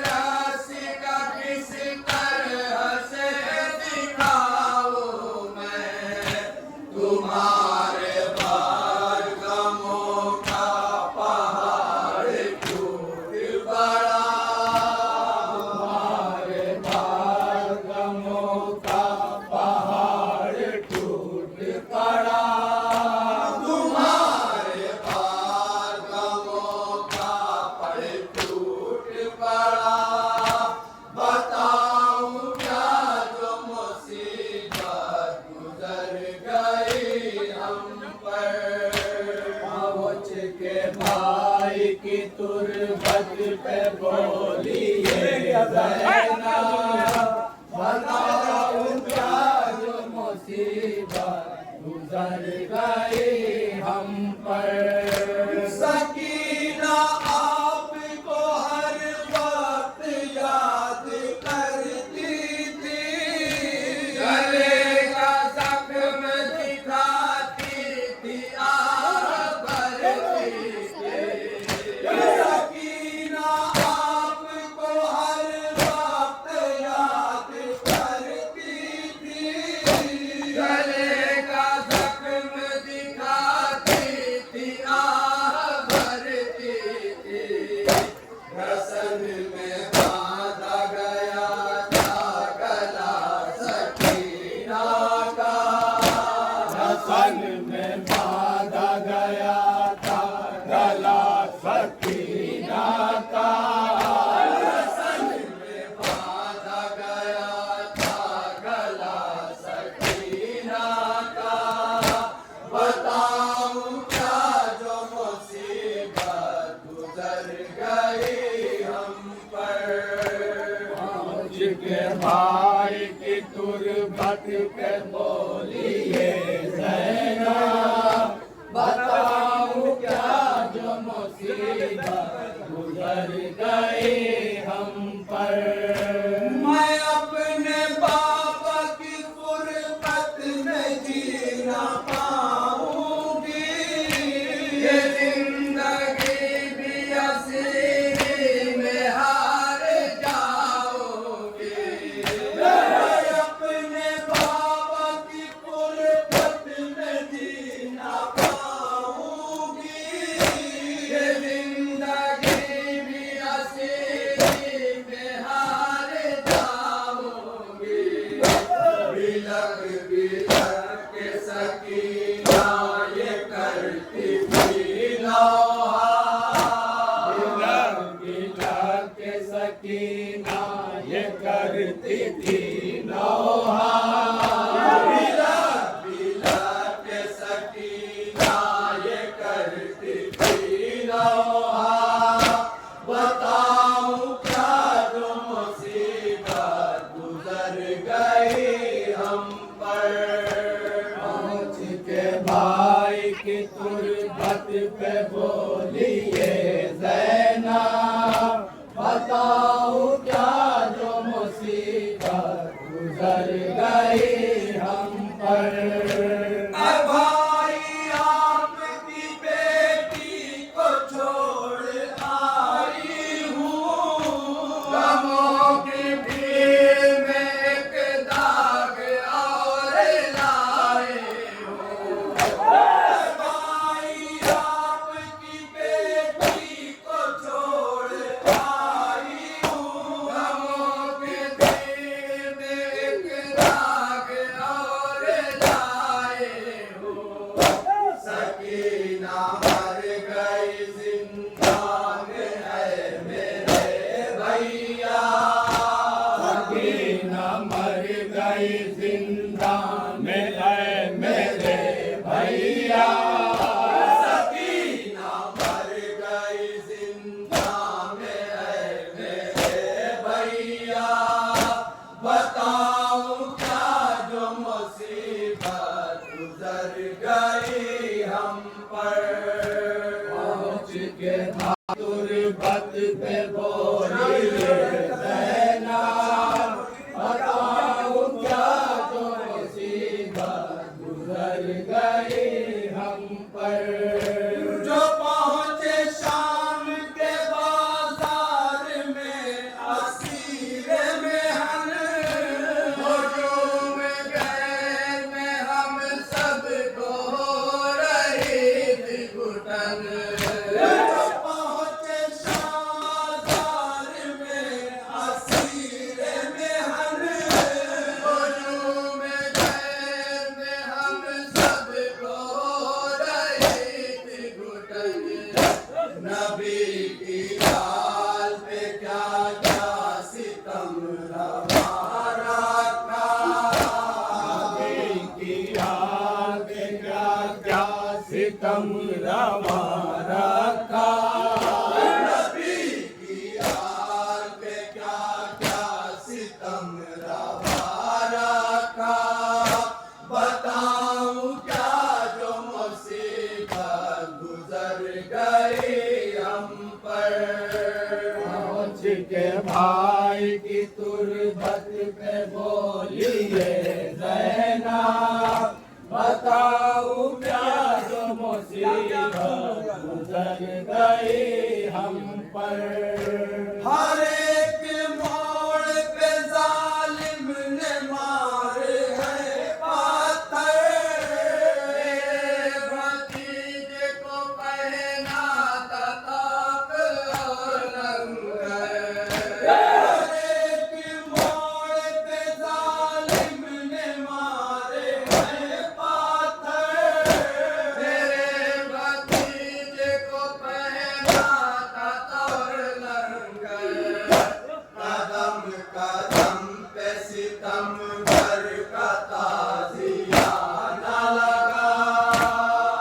रसिका तुम्हारे भाग्यमों का पहाड़ टूट पड़ा, तुम्हारे भाग्यमों का पहाड़ टूट पड़ा, तुम्हारे भाग्यमों का पहाड़ टूट पड़ा। बताऊं क्या जो मुसीबत गुजर गई हम पर, पहुँच के भाई की तुरबत पे बोलिए ज़ैना। बताऊं क्या जो मुसीबत गुजर गई हम पर, सकीना आपको हर वक्त याद करती थी, गले का जख्म दिखाती थी, आह भरती थी। सकीना आपको हर वक्त याद करती थी, गले का जख्म दिखाती थी, आह भरती थी। रसन में बांधा गया था गला सकीना का, रसन में बांधा गया था गला सकीना का, रसन में बांधा गया था गला सकीना का। बताऊं क्या जो मुसीबत गुजर गई हम पर, पहुँच के भाई की तुरबत पे बोलिए ज़ैना। बताऊं क्या जो मुसीबत गुजर गई हम पर, मैं अपने बाबा की गुर्बत में जीना पाऊंगी, ये जिंदगी भी असीरी में हार जाऊंगी। मैं अपने बाबा की गुर्बत में जीना पाऊंगी, ये जिंदगी भी असीरी में हार जाऊंगी। बिलख बिलख के सकीना ये करती थी नौहा, बिलख बिलख के सकीना ये करती थी नौहा, बिलख बिलख के सकीना ये करती थी नौहा। बताऊं क्या जो मुसीबत गुजर गई हम पर, पहुँच के भाई की तुरबत पे बोलिए ज़ैना। बताऊं क्या जो मुसीबत गुजर गई हम पर, भाई आपकी बेटी को छोड़ आई हूँ, गमों की भीड़ में एक दाग और लाए हूँ। भाई आपकी बेटी को छोड़ आई हूँ, गमों की भीड़ में एक दाग और लाए हूँ। सकीना मर गई जिंदान है मेरे भैया, सकीना मर गई जिंदान में है मेरे भैया, सकीना मर गई जिंदान में है मेरे भैया। बताऊं क्या जो मुसीबत गुजर गई हम पर, पहुँच के तुरबत पे बोलिए ज़ैना। बताऊं क्या जो मुसीबत गुजर गई हम पर, जो पहुँचे शाम के बाजार में असीर में हन, हुजूम गए में हम सबको सितम रवा रखा। नबी की यार पे क्या क्या सितम रवा रखा। बताऊं क्या जो मुसीबत गुजर गई हम पर। पहुँच के भाई की तुरबत पे बोलिए ज़ैनब, बताऊं क्या जो मुसीबत गुजर गई हम पर। हर एक मोड़ पे जालिम ने मारे हैं पत्थर। भतीजे को पहना था ताक और लंगर। हर एक मोड़ पे जालिम ने मारे हैं पत्थर। मेरे भतीजे को पहना था ताक लंगर। कदम कदम पे सितम भर का ताजियाना लगा।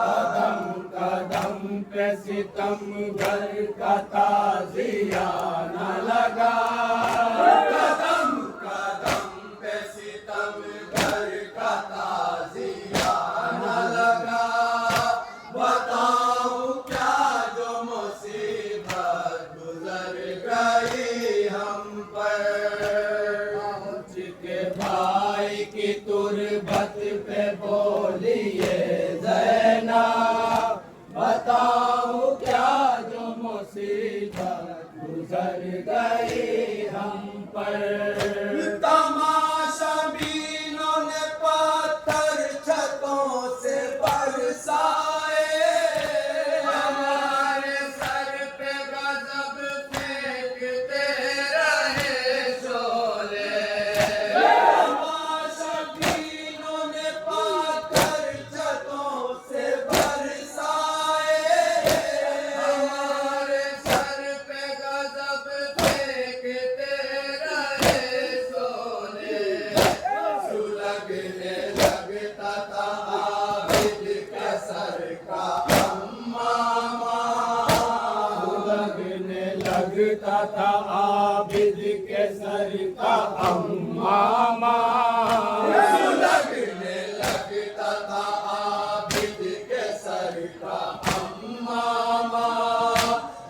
कदम कदम पे सितम घर का ताजियाना लगा। कदम कदम पे सितम भर का ताजियाना लगा। बताऊं क्या जो मुसीबत गुजर गई हम पर। पहुँच के भाई की तुरबत पे बोलिए ज़ैनब, बताओ क्या जो मुसीबत गुजर गई हम पर। तमाशा बीनों ने पत्थर छतों से बरसाए। हमारे सर पे गजब फेंकते रहे शोले। तमाशा बीनों ने पत्थर छतों से बरसाए। हमारे सर पे गजब फेंकते रहे शोले। सुलगने लगता था आबिद के सर का अम्मामा। लगने लगता था आबिद के सर का अम्मामा। सुलगने लगता था आबिद के सर का अम्मामा।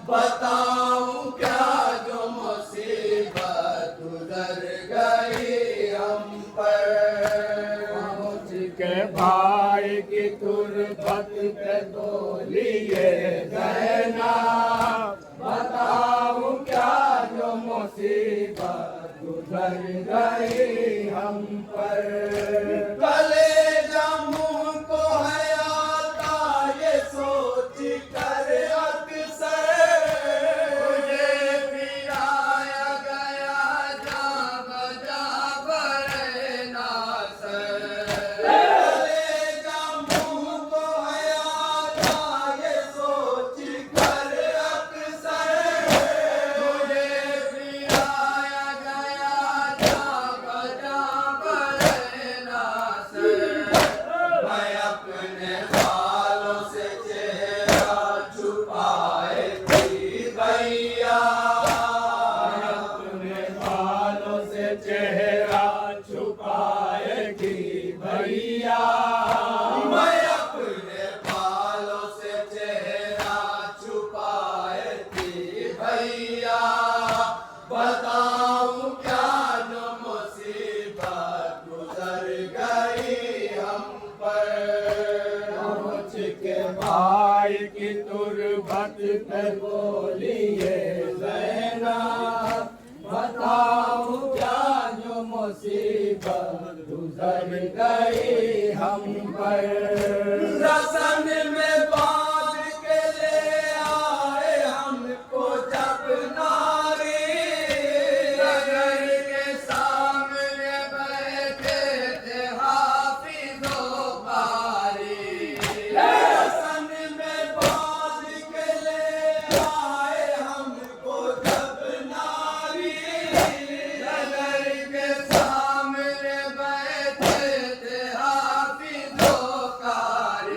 बताऊं क्या जो मुसीबत गुजर गई हम पर। पहुँच के भाई की तुरबत पे बोलिए ज़ैनब, बताओ क्या जो मुसीबत गुजर गई हम पर। कलेजा मुंह को है आता ये सोच कर अक्सर। मुझे पिराया गया जा बजा बरे नासर। कलेजा मुंह को है आता ये सोच कर अक्सर। मुझे पिराया गया जा बजा बरे नासर। मैं अपने बालों से चेहरा छुपाए थी भैया। अपने बालों से चेहरा छुपाएगी भैया। मैं अपने बालों से चेहरा छुपाए थी भैया। बताऊं क्या जो मुसीबत गुजर गई हम पर। पहुँच के भाई की तुरबत पे बोलिए ज़ैनब, बताओ क्या जो मुसीबत गुजर गई हम पर। रसन में बांध के ले आए हमको जब नारी। नगर के सामने बैठे थे हाफिज़ो कारी। रसन में बांध के ले आए हमको जब नारी। नगर के सामने बैठे थे हाफिज़ो कारी।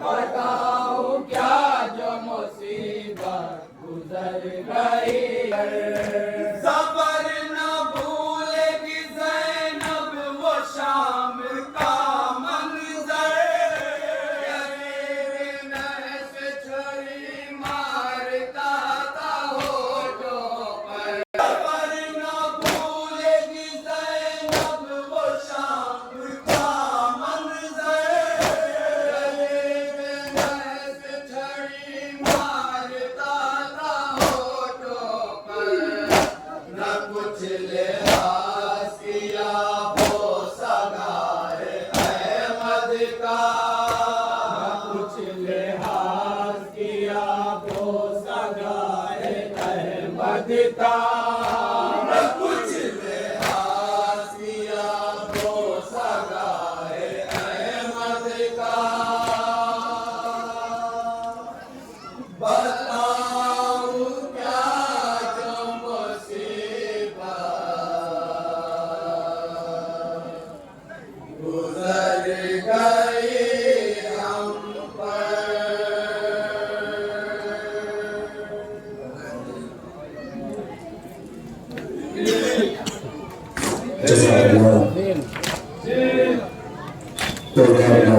बताऊं क्या जो मुसीबत गुजर गई। सबर न भूलेगी ज़ैनब वो शाम का मंज़र। नस छुरी मारता था होठों पर। सबर न भूलेगी ज़ैनब वो शाम का मंज़र। नस छुरी मारता था होठों पर। न कुछ लिहाज किया वो सगाए अहमद का। कुछ लिहाज किया वो सगाए अहमद का। न कुछ लिहाज किया वो सगाए अहमद का। बताऊं क्या जो मुसीबत गुजर गई हम पर। जज़ाकल्लाह।